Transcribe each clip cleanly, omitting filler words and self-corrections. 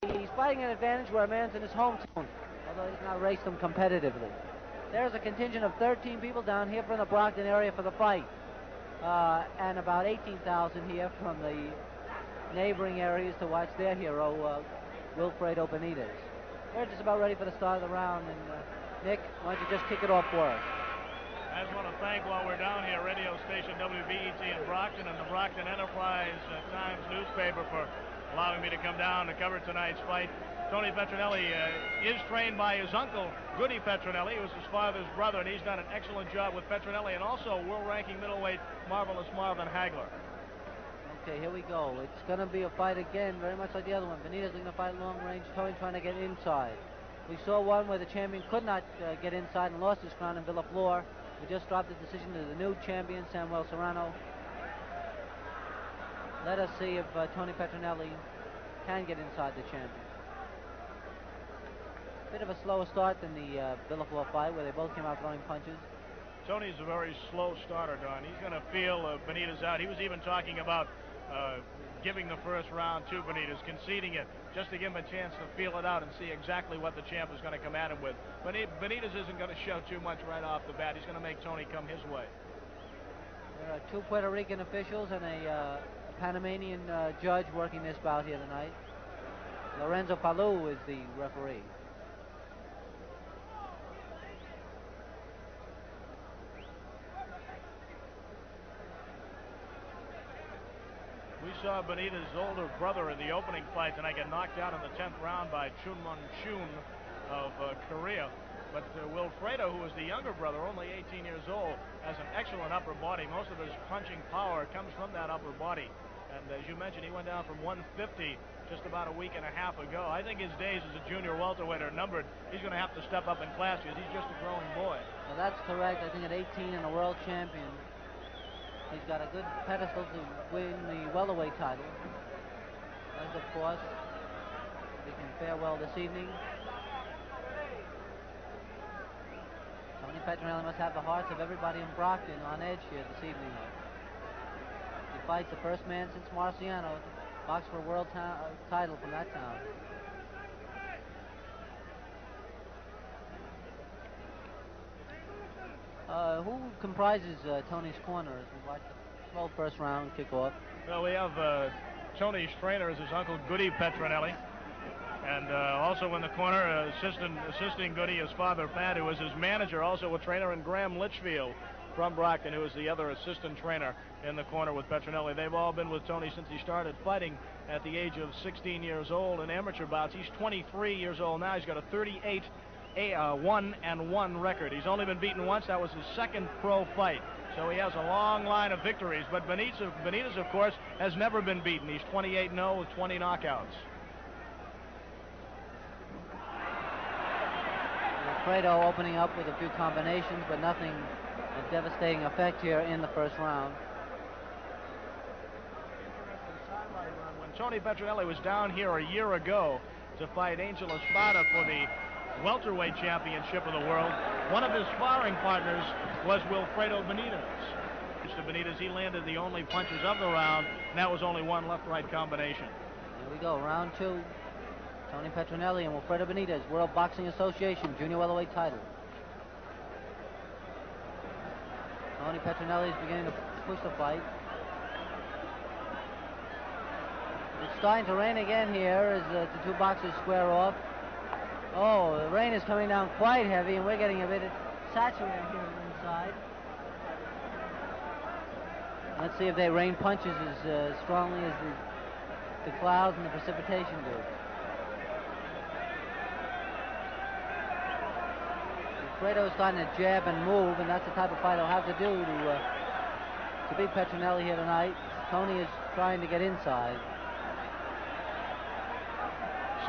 He's fighting an advantage where a man's in his hometown, although he's not raced them competitively. There's a contingent of 13 people down here from the Brockton area for the fight, and about 18,000 here from the neighboring areas to watch their hero, Wilfred Benitez. We're just about ready for the start of the round, and Nick, why don't you just kick it off for us? I just want to thank, while we're down here, radio station WBET in Brockton and the Brockton Enterprise Times newspaper for allowing me to come down to cover tonight's fight. Tony Petronelli is trained by his uncle, Goody Petronelli, who was his father's brother, and he's done an excellent job with Petronelli, and also world-ranking middleweight Marvelous Marvin Hagler. Okay, here we go. It's going to be a fight again, very much like the other one. Benitez going to fight long range, Tony trying to get inside. We saw one where the champion could not get inside and lost his crown in Villaflor. We just dropped the decision to the new champion, Samuel Serrano. Let us see if Tony Petronelli can get inside the champion. Bit of a slower start than the Villaflor fight, where they both came out throwing punches. Tony's a very slow starter, Don. He's going to feel Benitez out. He was even talking about giving the first round to Benitez, conceding it, just to give him a chance to feel it out and see exactly what the champ is going to come at him with. But Benitez isn't going to show too much right off the bat. He's going to make Tony come his way. There are two Puerto Rican officials and a Panamanian judge working this bout here tonight. Lorenzo Palu is the referee. We saw Benitez's older brother in the opening fight tonight get knocked out in the 10th round by Chun Mun Chun of Korea. But Wilfredo, who is the younger brother, only 18 years old, has an excellent upper body. Most of his punching power comes from that upper body. And as you mentioned, he went down from 150 just about a week and a half ago. I think his days as a junior welterweight are numbered. He's going to have to step up in class because he's just a growing boy. Well, that's correct. I think at 18 and a world champion, he's got a good pedestal to win the welterweight title. And of course, we can fare well this evening. Tony Petronelli must have the hearts of everybody in Brockton on edge here this evening. He fights the first man since Marciano boxed for a world title from that town. Who comprises Tony's corner as we watch the slow first round kick off? Well, we have Tony's trainer as his uncle, Goody Petronelli. And also in the corner, assisting Goody, his father, Pat, who was his manager, also a trainer, and Graham Litchfield from Brockton, who is the other assistant trainer in the corner with Petronelli. They've all been with Tony since he started fighting at the age of 16 years old in amateur bouts. He's 23 years old now. He's got a 38 1-1 record. He's only been beaten once. That was his second pro fight. So he has a long line of victories. But Benitez, of course, has never been beaten. He's 28-0 with 20 knockouts. Wilfredo opening up with a few combinations, but nothing of devastating effect here in the first round. When Tony Petronelli was down here a year ago to fight Angel Espada for the welterweight championship of the world, one of his sparring partners was Wilfredo Benitez. To Benitez, he landed the only punches of the round, and that was only one left-right combination. Here we go, round two. Tony Petronelli and Wilfredo Benitez, World Boxing Association junior welterweight title. Tony Petronelli is beginning to push the fight. It's starting to rain again here as the two boxers square off. Oh, the rain is coming down quite heavy, and we're getting a bit saturated here inside. Let's see if they rain punches as strongly as the clouds and the precipitation do. Wilfredo is starting to jab and move, and that's the type of fight he'll have to do to beat Petronelli here tonight. Tony is trying to get inside.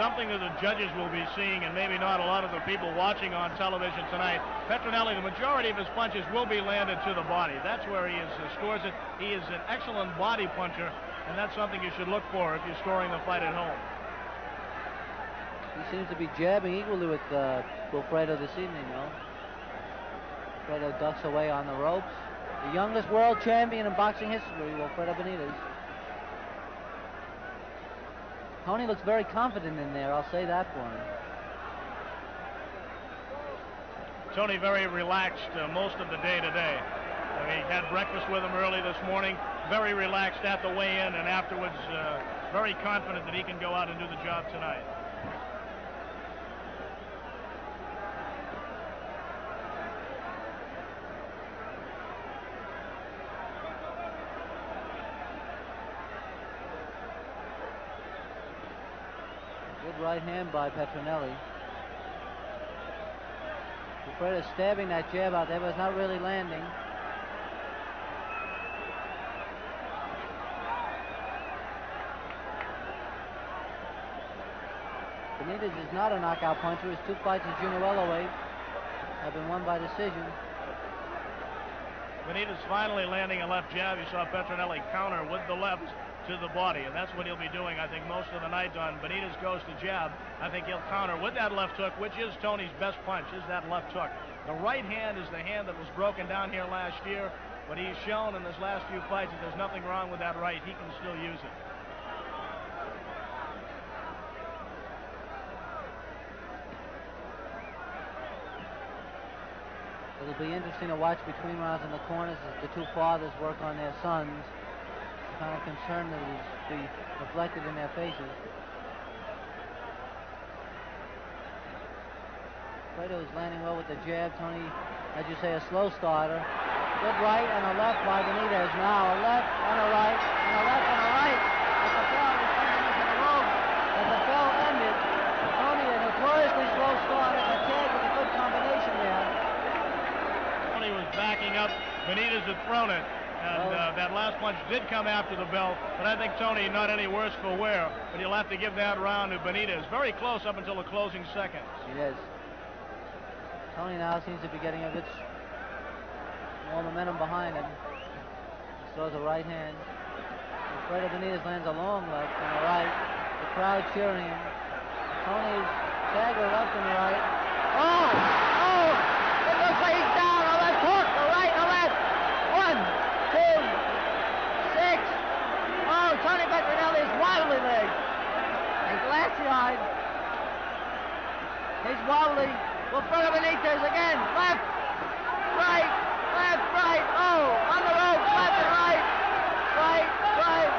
Something that the judges will be seeing, and maybe not a lot of the people watching on television tonight. Petronelli, the majority of his punches will be landed to the body. That's where he scores it. He is an excellent body puncher, and that's something you should look for if you're scoring the fight at home. He seems to be jabbing equally with Wilfredo this evening, though. Wilfredo ducks away on the ropes. The youngest world champion in boxing history, Wilfredo Benitez. Tony looks very confident in there, I'll say that for him. Tony very relaxed most of the day today. He had breakfast with him early this morning, very relaxed at the weigh-in, and afterwards very confident that he can go out and do the job tonight. Good right hand by Petronelli. Wilfred is stabbing that jab out there, but it's not really landing. Benitez is not a knockout puncher. His 2 fights in junior welterweight have been won by decision. Benitez finally landing a left jab. You saw Petronelli counter with the left to the body, and that's what he'll be doing, I think, most of the night. On Benitez goes to jab, I think he'll counter with that left hook, which is Tony's best punch, is that left hook. The right hand is the hand that was broken down here last year, but he's shown in his last few fights that there's nothing wrong with that right. He can still use it. It'll be interesting to watch between rounds in the corners as the 2 fathers work on their sons. The kind of concern that will be reflected in their faces. Fredo is landing well with the jab. Tony, as you say, a slow starter. Good right and a left by Benitez. Now a left and a right and a left and a right. As the bell is ending into the rope. As the bell ended, Tony, a notoriously slow starter, got tagged with a good combination there. Tony was backing up. Benitez had thrown it. And that last punch did come after the bell, but I think Tony not any worse for wear, but you'll have to give that round to Benitez. Very close up until the closing seconds. Yes. Tony now seems to be getting a bit more momentum behind him. He throws a right hand. Wilfred Benitez lands a long left and a right. The crowd cheering him. Tony's tagger left and right. Oh! Oh! It looks like he's down. A left hook. A right, a left. 1, 2, 6. Oh, Tony Petronelli is wildly legged. And glassy-eyed. He's wobbly. Wilfred Benitez again. Left, right, left, right. Oh, on the rope. Left and right. Right, right.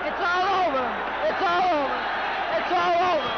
It's all over. It's all over. It's all over.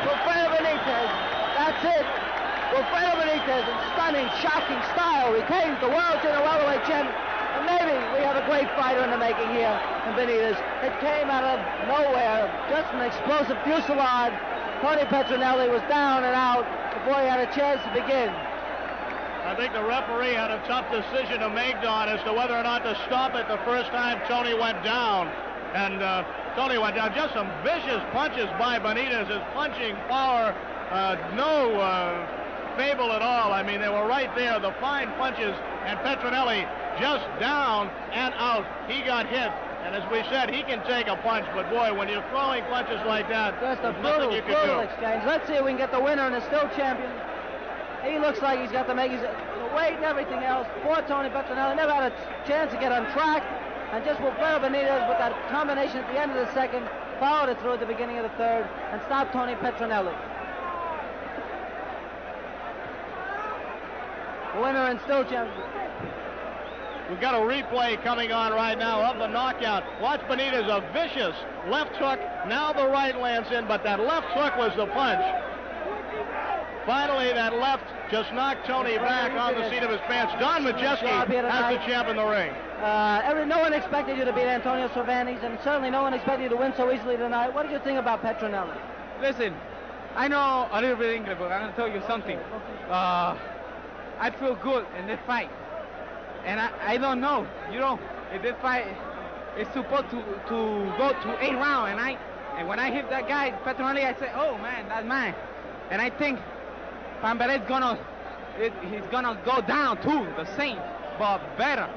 Wilfred Benitez. That's it. Wilfred Benitez in stunning, shocking style retains the world junior welterweight champion. And maybe we have a great fighter in the making here in Benitez. It came out of nowhere. Just an explosive fusillade. Tony Petronelli was down and out before he had a chance to begin. I think the referee had a tough decision to make, Don, as to whether or not to stop it the first time Tony went down. And Tony went down. Just some vicious punches by Benitez. His punching power, no fable at all. I mean, they were right there, the fine punches, and Petronelli just down and out. He got hit. And as we said, he can take a punch, but boy, when you're throwing punches like that, just a brutal exchange. Let's see if we can get the winner and the still champion. He looks like he's got the makings, the weight and everything else. Poor Tony Petronelli never had a chance to get on track, and just Wilfred Benitez with that combination at the end of the second, followed it through at the beginning of the third, and stopped Tony Petronelli. The winner and still champion. We've got a replay coming on right now of the knockout. Watch Benitez, a vicious left hook. Now the right lands in, but that left hook was the punch. Finally, that left just knocked Tony back on the seat of his pants. Don Majeski has the champ in the ring. No one expected you to beat Antonio Cervantes, and certainly no one expected you to win so easily tonight. What did you think about Petronelli? Listen, I know a little bit English, but I'm going to tell you something. I feel good in this fight. And I don't know, you know, if this fight is supposed to go to 8 rounds, and when I hit that guy, Petronelli, I say, oh man, that's mine. And I think Pamberet's he's gonna go down too, the same, but better.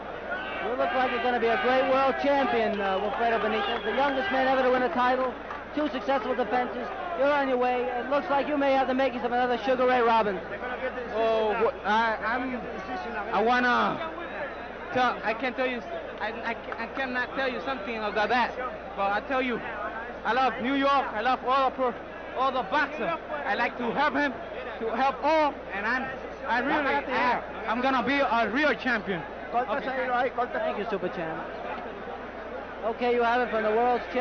You look like you're gonna be a great world champion, Wilfred Benitez, the youngest man ever to win a title, 2 successful defenses. You're on your way. It looks like you may have the makings of another Sugar Ray Robinson. Oh, I wanna. I can't tell you. I cannot tell you something about that. But I tell you, I love New York. I love all the boxers. I like to help him, to help all, and I'm gonna be a real champion. Thank you, Super Champ. Okay, you have it from the world's